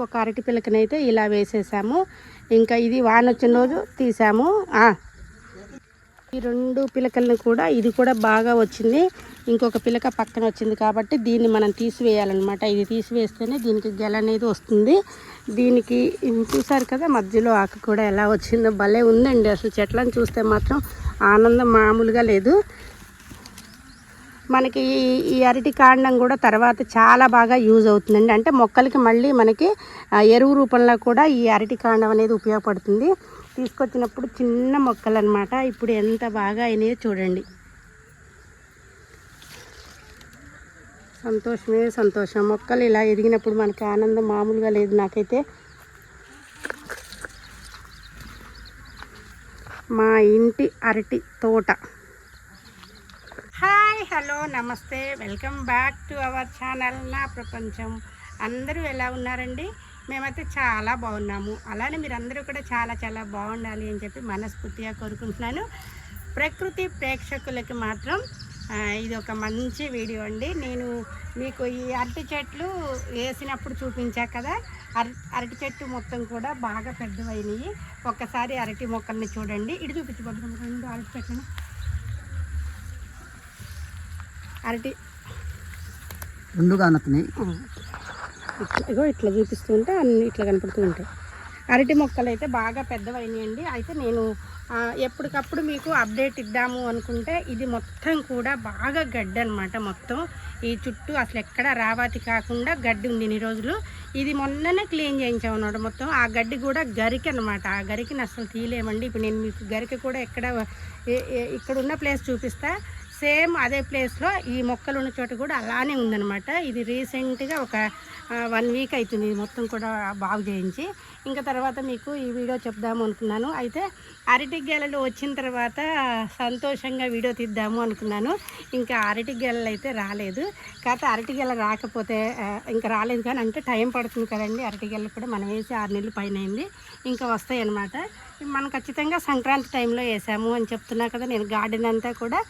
ఒక అరటి పిలకనైతే ఇలా వేసేసాము. ఇంకా ఇది వాన వచ్చిన రోజు తీసాము. ఈ 2 పిలకలను కూడా ఇది కూడా బాగా వచ్చింది. ఇంకొక పిలక పక్కన వచ్చింది కాబట్టి దీన్ని మనం తీసివేయాలన్నమాట. ఇది తీసివేస్తేనే దీనికి గెల అనేది వస్తుంది. దీనికి చూసారు కదా మధ్యలో ఆకు కూడా ఎలా వచ్చిందో భలే ఉందండి. అసలు చెట్లను చూస్తే మాత్రం ఆనందం మామూలుగా లేదు. మనకి ఈ అరటి కాండం కూడా తర్వాత చాలా బాగా యూజ్ అవుతుందండి. అంటే మొక్కలకి మళ్ళీ మనకి ఎరువు రూపంలో కూడా ఈ అరటి కాండం అనేది ఉపయోగపడుతుంది. తీసుకొచ్చినప్పుడు చిన్న మొక్కలు అన్నమాట. ఇప్పుడు ఎంత బాగా అయినాయో చూడండి. సంతోషమే సంతోషం. మొక్కలు ఇలా ఎదిగినప్పుడు మనకి ఆనందం మామూలుగా లేదు. నాకైతే మా ఇంటి అరటి తోట. హాయ్, హలో, నమస్తే, welcome back to our channel నా ప్రపంచం. అందరూ ఎలా ఉన్నారండి? మేమైతే చాలా బాగున్నాము. అలానే మీరందరూ కూడా చాలా చాలా బాగుండాలి అని చెప్పి మనస్ఫూర్తిగా కోరుకుంటున్నాను. ప్రకృతి ప్రేక్షకులకి మాత్రం ఇది ఒక మంచి వీడియో అండి. నేను మీకు ఈ అరటి చెట్లు వేసినప్పుడు చూపించా కదా, అరటి చెట్టు మొత్తం కూడా బాగా పెద్దవైనవి. ఒక్కసారి అరటి మొక్కల్ని చూడండి. ఇటు చూపించబోతున్నాం 2 అరటి చెట్లను. అరటి 2 కానొస్తున్నాయి. ఇగో ఇట్లా చూపిస్తుంటే అన్ని ఇట్లా కనపడుతూ ఉంటాయి. అరటి మొక్కలు అయితే బాగా పెద్దవైనాయండి. అయితే నేను ఎప్పటికప్పుడు మీకు అప్డేట్ ఇద్దాము అనుకుంటే ఇది మొత్తం కూడా బాగా గడ్డి అనమాట. మొత్తం ఈ చుట్టూ అసలు ఎక్కడ రావాతి కాకుండా గడ్డి ఉంది ఇన్ని రోజులు. ఇది మొన్ననే క్లీన్ చేయించామన్నమాట. మొత్తం ఆ గడ్డి కూడా గరికి అనమాట. ఆ గరికిని అసలు తీయలేమండి. ఇప్పుడు నేను మీకు గరికి కూడా ఇక్కడ ఉన్న ప్లేస్ చూపిస్తా. సేమ్ అదే ప్లేస్లో ఈ మొక్కలు ఉన్న చోట కూడా అలానే ఉందన్నమాట. ఇది రీసెంట్గా ఒక 1 వీక్ అవుతుంది ఇది మొత్తం కూడా బాగు చేయించి. ఇంకా తర్వాత మీకు ఈ వీడియో చెప్దాము అనుకున్నాను. అయితే అరటి గెలలు వచ్చిన తర్వాత సంతోషంగా వీడియో తీద్దాము అనుకున్నాను. ఇంకా అరటి గెలలు అయితే రాలేదు. కాకపోతే అరటి గెల రాకపోతే ఇంకా రాలేదు, కానీ అంటే టైం పడుతుంది కదండి. అరటి గెలలు కూడా మనం వేసి 6 నెలలు పైన అయింది. ఇంకా వస్తాయి అన్నమాట. మనం ఖచ్చితంగా సంక్రాంతి టైంలో వేసాము అని చెప్తున్నా కదా. నేను గార్డెన్ అంతా కూడా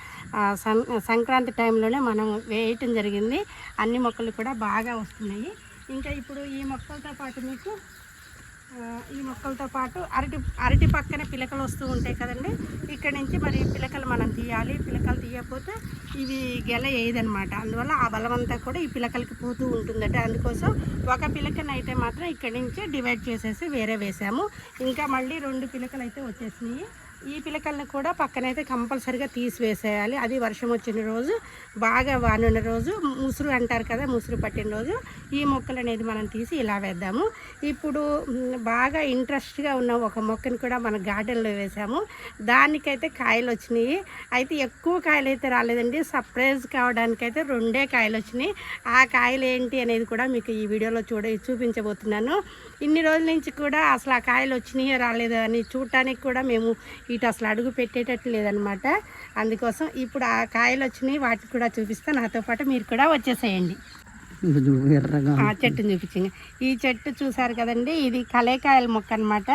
సంక్రాంతి టైంలోనే మనం వేయటం జరిగింది. అన్ని మొక్కలు కూడా బాగా వస్తున్నాయి. ఇంకా ఇప్పుడు ఈ మొక్కలతో పాటు మీకు అరటి పక్కన పిలకలు వస్తూ ఉంటాయి కదండి. ఇక్కడ నుంచి మరి పిలకలు మనం తీయాలి. పిలకలు తీయకపోతే ఇవి గెల వేయదనమాట. అందువల్ల ఆ బలం అంతా కూడా ఈ పిలకలకి పోతూ ఉంటుందట. అందుకోసం ఒక పిలకను అయితే మాత్రం ఇక్కడి నుంచి డివైడ్ చేసేసి వేరే వేసాము. ఇంకా మళ్ళీ 2 పిలకలు అయితే వచ్చేసినాయి. ఈ పిలకలను కూడా పక్కనైతే కంపల్సరిగా తీసివేసేయాలి. అది వర్షం వచ్చిన రోజు, బాగా వానున్న రోజు, ముసురు అంటారు కదా, ముసురు పట్టిన రోజు ఈ మొక్కలు అనేది మనం తీసి ఇలా వేద్దాము. ఇప్పుడు బాగా ఇంట్రెస్ట్గా ఉన్న ఒక మొక్కని కూడా మన గార్డెన్లో వేసాము. దానికైతే కాయలు వచ్చినాయి. అయితే ఎక్కువ కాయలు అయితే రాలేదండి. సర్ప్రైజ్ కావడానికైతే 2 కాయలు వచ్చినాయి. ఆ కాయలు ఏంటి అనేది కూడా మీకు ఈ వీడియోలో చూపించబోతున్నాను. ఇన్ని రోజుల నుంచి కూడా అసలు ఆ కాయలు వచ్చినాయో రాలేదో అని చూడటానికి కూడా మేము ఇటు అసలు అడుగు పెట్టేటట్టు లేదనమాట. అందుకోసం ఇప్పుడు ఆ కాయలు వచ్చినాయి, వాటికి కూడా చూపిస్తా. నాతో పాటు మీరు కూడా వచ్చేసేయండి. చెట్టుని చూపించండి. ఈ చెట్టు చూసారు కదండి, ఇది కలేకాయల మొక్క అనమాట.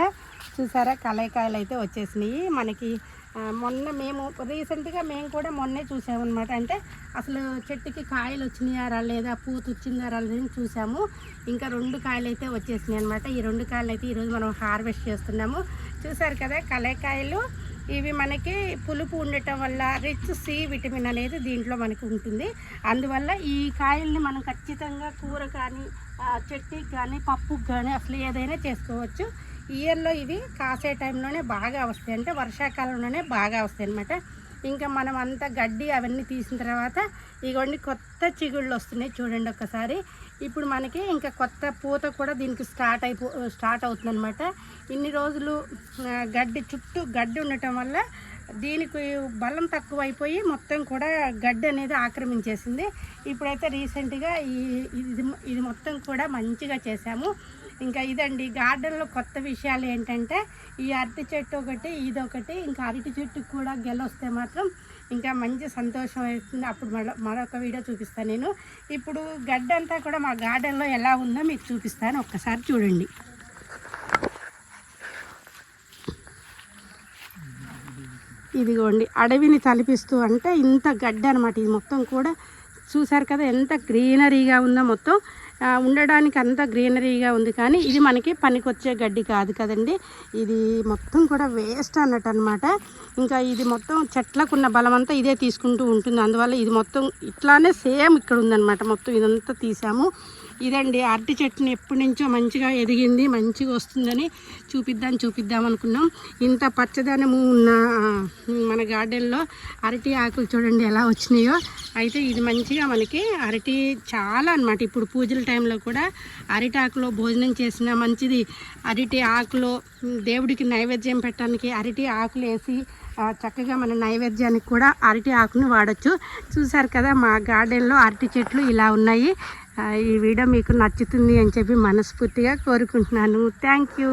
చూసారా, కలేకాయలు అయితే వచ్చేసినాయి మనకి. మొన్న మేము రీసెంట్గా కూడా మొన్నే చూసామన్నమాట. అంటే అసలు చెట్టుకి కాయలు వచ్చినాయా రాలేదా, పూత వచ్చిందా రాలేదని చూసాము. ఇంకా 2 కాయలు అయితే వచ్చేసినాయి అనమాట. ఈ 2 కాయలు అయితే ఈరోజు మనం హార్వెస్ట్ చేస్తున్నాము. చూసారు కదా, కలేకాయలు ఇవి మనకి పులుపు ఉండటం వల్ల రిచ్ సి విటమిన్ అనేది దీంట్లో మనకు ఉంటుంది. అందువల్ల ఈ కాయల్ని మనం ఖచ్చితంగా కూర కానీ, చట్నీకి కానీ, పప్పుకి కానీ అసలు ఏదైనా చేసుకోవచ్చు. ఇయర్లో ఇవి కాసే టైంలోనే బాగా వస్తాయి. అంటే వర్షాకాలంలోనే బాగా వస్తాయి అన్నమాట. ఇంకా మనం అంతా గడ్డి అవన్నీ తీసిన తర్వాత ఇవన్నీ కొత్త చిగుళ్ళు వస్తున్నాయి చూడండి ఒక్కసారి. ఇప్పుడు మనకి ఇంకా కొత్త పూత కూడా దీనికి స్టార్ట్ అవుతుంది అనమాట. ఇన్ని రోజులు చుట్టూ గడ్డి ఉండటం వల్ల దీనికి బలం తక్కువైపోయి మొత్తం కూడా గడ్డి అనేది ఆక్రమించేసింది. ఇప్పుడైతే రీసెంట్గా ఇది మొత్తం కూడా మంచిగా చేసాము. ఇంకా ఇదండి గార్డెన్లో కొత్త విషయాలు ఏంటంటే ఈ అరటి చెట్టు ఒకటి, ఇదొకటి. ఇంకా అరటి చెట్టుకు కూడా గెలొస్తే మాత్రం ఇంకా మంచి సంతోషం అవుతుంది. అప్పుడు మరొక వీడియో చూపిస్తాను నేను. ఇప్పుడు గడ్డి అంతా కూడా మా గార్డెన్లో ఎలా ఉందో మీకు చూపిస్తాను, ఒక్కసారి చూడండి. ఇదిగోండి, అడవిని తలిపిస్తూ అంటే ఇంత గడ్డి అనమాట. ఇది మొత్తం కూడా చూసారు కదా ఎంత గ్రీనరీగా ఉందో మొత్తం. ఉండడానికి అంత గ్రీనరీగా ఉంది, కానీ ఇది మనకి పనికొచ్చే గడ్డి కాదు కదండి. ఇది మొత్తం కూడా వేస్ట్ అన్నట్టు అనమాట. ఇంకా ఇది మొత్తం చెట్లకున్న బలం అంతా ఇదే తీసుకుంటూ ఉంటుంది. అందువల్ల ఇది మొత్తం ఇట్లానే సేమ్ ఇక్కడ ఉందన్నమాట. మొత్తం ఇదంతా తీసాము. ఇదండి అరటి చెట్టుని ఎప్పటి నుంచో మంచిగా ఎదిగింది, మంచిగా వస్తుందని చూపిద్దాం అనుకున్నాం. ఇంత పచ్చదనము ఉన్న మన గార్డెన్లో అరటి ఆకులు చూడండి ఎలా వచ్చినాయో. అయితే ఇది మంచిగా మనకి అరటి చాలా అన్నమాట. ఇప్పుడు పూజల టైంలో కూడా అరటి ఆకులో భోజనం చేసిన మంచిది. అరటి ఆకులో దేవుడికి నైవేద్యం పెట్టడానికి అరటి ఆకులు వేసి చక్కగా మన నైవేద్యానికి కూడా అరటి ఆకుని వాడచ్చు. చూసారు కదా మా గార్డెన్లో అరటి చెట్లు ఇలా ఉన్నాయి. ఈ వీడియో మీకు నచ్చుతుంది అని చెప్పి మనస్ఫూర్తిగా కోరుకుంటున్నాను. Thank you.